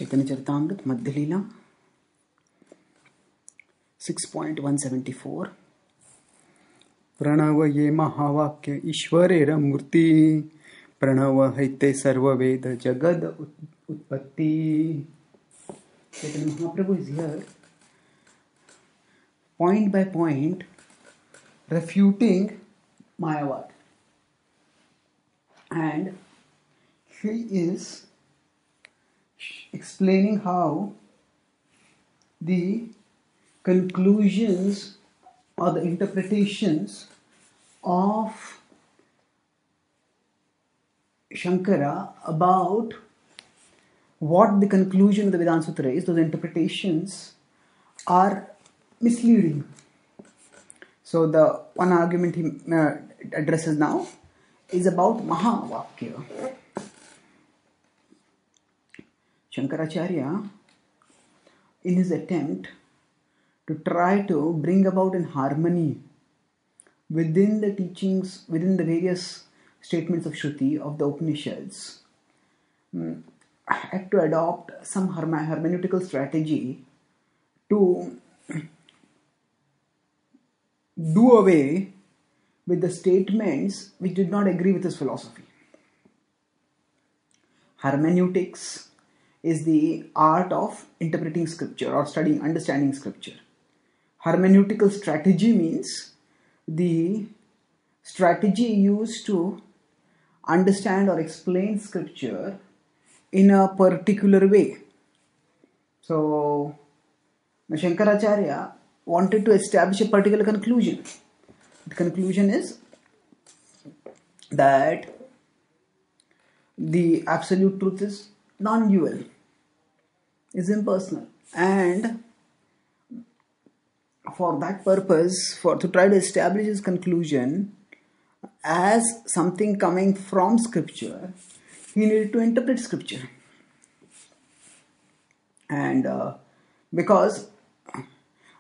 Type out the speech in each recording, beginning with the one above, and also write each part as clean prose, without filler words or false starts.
Chaitanya Charitamrita Madhya Leela 6.174 Pranav ये महावाक्य ईश्वरेर मूर्ति प्रणव हैते सर्ववेद जगद उत्पत्ति. Chaitanya Mahaprabhu is here point by point refuting Mayavad, and he is explaining how the conclusions or the interpretations of Shankara about what the conclusion of the Vedanta Sutra is, those interpretations are misleading. So the one argument he addresses now is about maha-vakya. Shankaracharya, in his attempt to try to bring about an harmony within the teachings, within the various statements of Shruti, of the Upanishads, had to adopt some hermeneutical strategy to do away with the statements which did not agree with his philosophy. Hermeneutics is the art of interpreting scripture or studying, understanding scripture. Hermeneutical strategy means the strategy used to understand or explain scripture in a particular way. So, Shankaracharya wanted to establish a particular conclusion. The conclusion is that the absolute truth is non-dual, is impersonal, and for that purpose, to try to establish his conclusion as something coming from scripture, he needed to interpret scripture. And because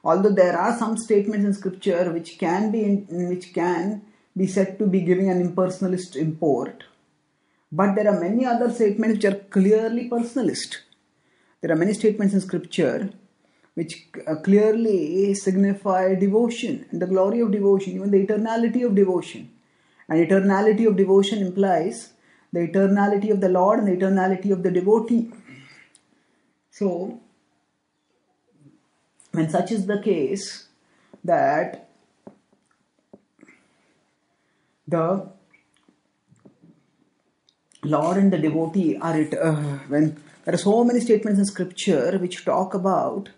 although there are some statements in scripture which can be said to be giving an impersonalist import, but there are many other statements which are clearly personalist. There are many statements in scripture which clearly signify devotion and the glory of devotion, even the eternality of devotion. And eternality of devotion implies the eternality of the Lord and the eternality of the devotee. So, when such is the case, that the Lord and the devotee are when there are so many statements in scripture which talk about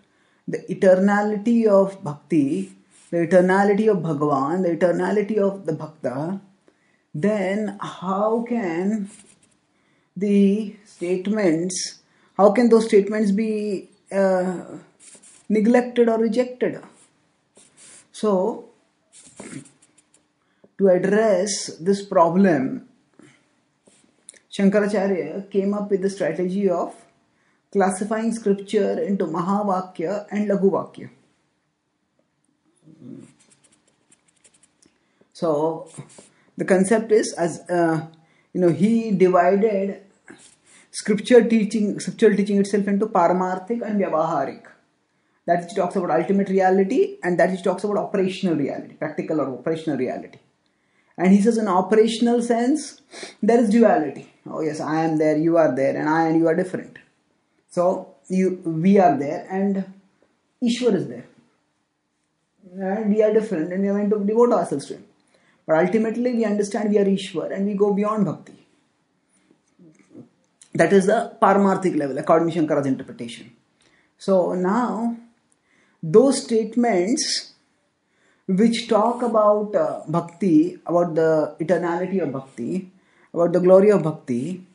the eternality of bhakti, the eternality of Bhagavan, the eternality of the bhakta, then how can those statements be neglected or rejected? So, to address this problem, Shankaracharya came up with the strategy of classifying scripture into maha-vakya and lahu-vakya. So, the concept is, he divided scriptural teaching itself into paramarthik and vyavaharik. That which talks about ultimate reality and that which talks about operational reality, practical or operational reality. And he says in operational sense, there is duality. Oh yes, I am there, you are there, and I and you are different. So, we are there and Ishwar is there. And we are different and we are meant to devote ourselves to him. But ultimately we understand we are Ishwar and we go beyond bhakti. That is the paramarthik level according to Shankara's interpretation. So now, those statements which talk about bhakti, about the eternality of bhakti, about the glory of bhakti,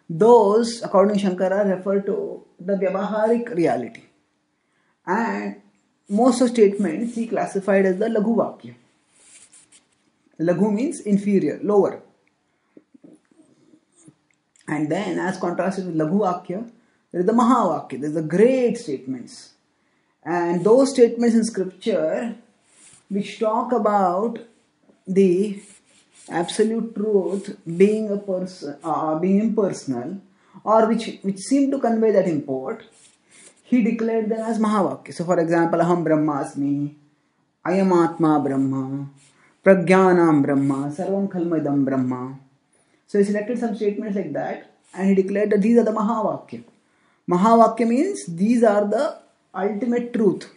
those, according to Shankara, refer to the vyavaharik reality. And most of statements he classified as the lahu-vakya. Lahu means inferior, lower. And then, as contrasted with lahu-vakya, there is the maha-vakya, there is the great statements. And those statements in scripture which talk about the absolute truth being being impersonal, or which seemed to convey that import, he declared them as maha-vakya. So for example, aham brahmasmi, ayam atma brahma, prajnanam brahma, sarvam khalmadam brahma. So he selected some statements like that and he declared that these are the maha-vakya. Maha-vakya means these are the ultimate truth.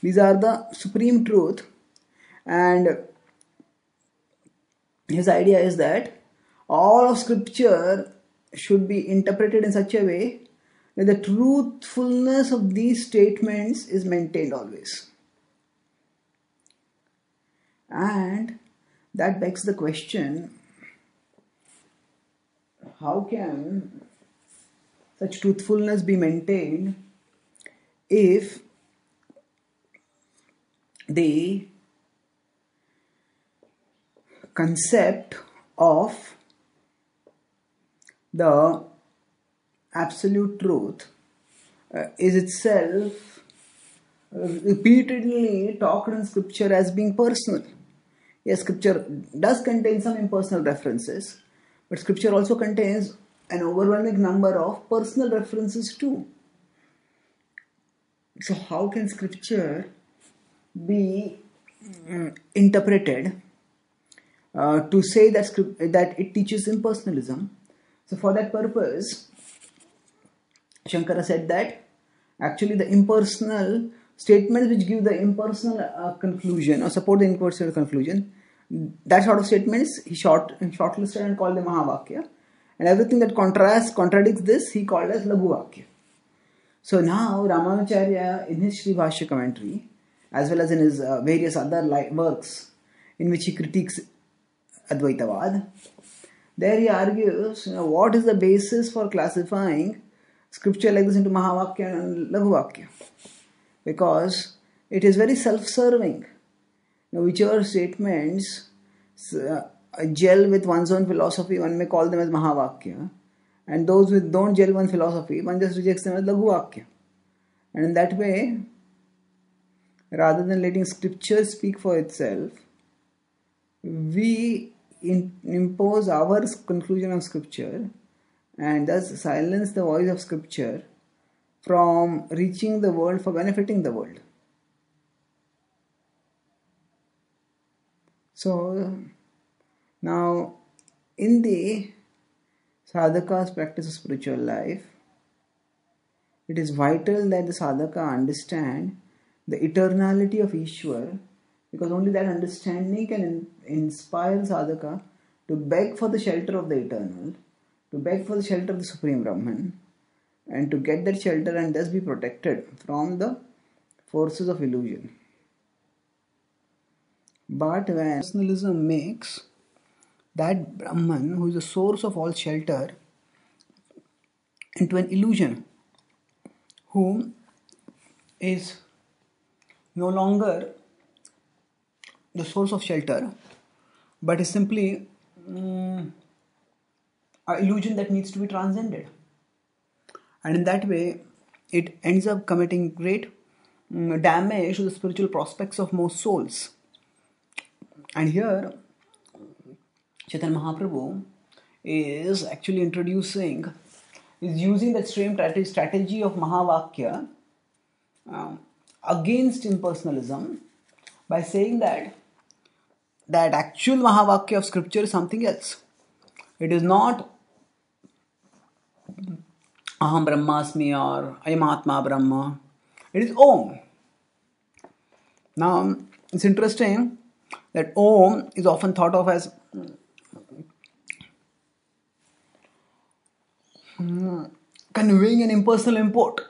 These are the supreme truth. And his idea is that all of scripture should be interpreted in such a way that the truthfulness of these statements is maintained always. And that begs the question, how can such truthfulness be maintained if the concept of the absolute truth is itself repeatedly talked in scripture as being personal? Yes, scripture does contain some impersonal references, but scripture also contains an overwhelming number of personal references too. So how can scripture be interpreted to say that it teaches impersonalism? So for that purpose, Shankara said that actually the impersonal statements which give the impersonal conclusion or support the impersonal conclusion, that sort of statements he shortlisted and called the maha-vakya, and everything that contradicts this he called as laghu-vakya. So now Ramanujacharya in his Sri Bhashya commentary, as well as in his various other works in which he critiques Advaitavad, there he argues, what is the basis for classifying scripture like this into maha-vakya and laghu-vakya? Because it is very self-serving. Whichever statements gel with one's own philosophy, one may call them as maha-vakya, and those which don't gel with philosophy, one just rejects them as laghu-vakya. And in that way, rather than letting scripture speak for itself, we impose our conclusion on scripture and thus silence the voice of scripture from reaching the world for benefiting the world. So now in the sadhaka's practice of spiritual life, it is vital that the sadhaka understand the eternality of Ishwar, because only that understanding can inspire sadhaka to beg for the shelter of the eternal, to beg for the shelter of the Supreme Brahman, and to get that shelter and thus be protected from the forces of illusion. But when personalism makes that Brahman, who is the source of all shelter, into an illusion, whom is no longer the source of shelter, but is simply an illusion that needs to be transcended. And in that way, it ends up committing great damage to the spiritual prospects of most souls. And here, Chaitanya Mahaprabhu is actually using that same strategy of maha-vakya against impersonalism by saying that actual maha-vakya of scripture is something else. It is not aham brahmasmi or ayam atma brahma. It is om. Now, it's interesting that om is often thought of as conveying an impersonal import.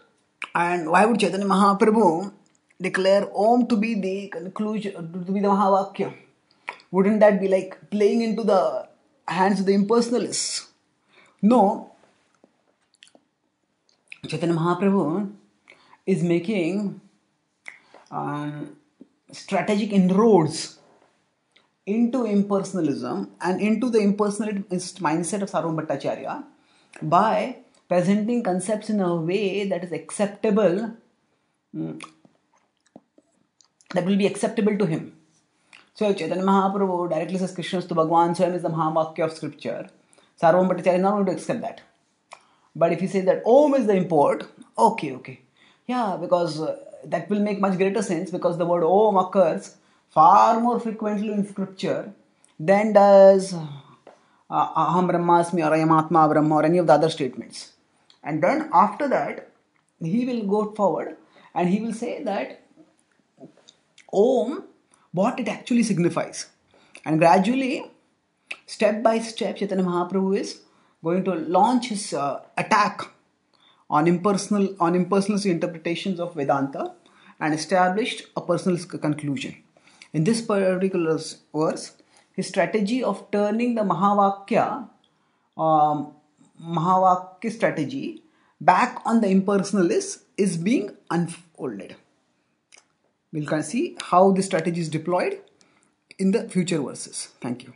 And why would Chaitanya Mahaprabhu declare om to be the conclusion, to be the maha-vakya? Wouldn't that be like playing into the hands of the impersonalists? No. Chaitanya Mahaprabhu is making strategic inroads into impersonalism and into the impersonalist mindset of Sarvam Bhattacharya by presenting concepts in a way that is acceptable, that will be acceptable to him. So Chaitanya Mahaprabhu directly says Krishnastu Bhagwan Swayam is the maha-vakya of scripture. Sarvam Bhattacharya is not going to accept that. But if you say that Om is the import, okay. Yeah, because that will make much greater sense, because the word Om occurs far more frequently in scripture than does Aham Brahmasmi or Ayam Atma Brahma or any of the other statements. And then after that, he will go forward and he will say that Om, what it actually signifies. And gradually, step by step, Chaitanya Mahaprabhu is going to launch his attack on impersonalist interpretations of Vedanta and established a personal conclusion. In this particular verse, his strategy of turning the maha-vakya strategy back on the impersonalists is being unfolded. We'll see how this strategy is deployed in the future verses. Thank you.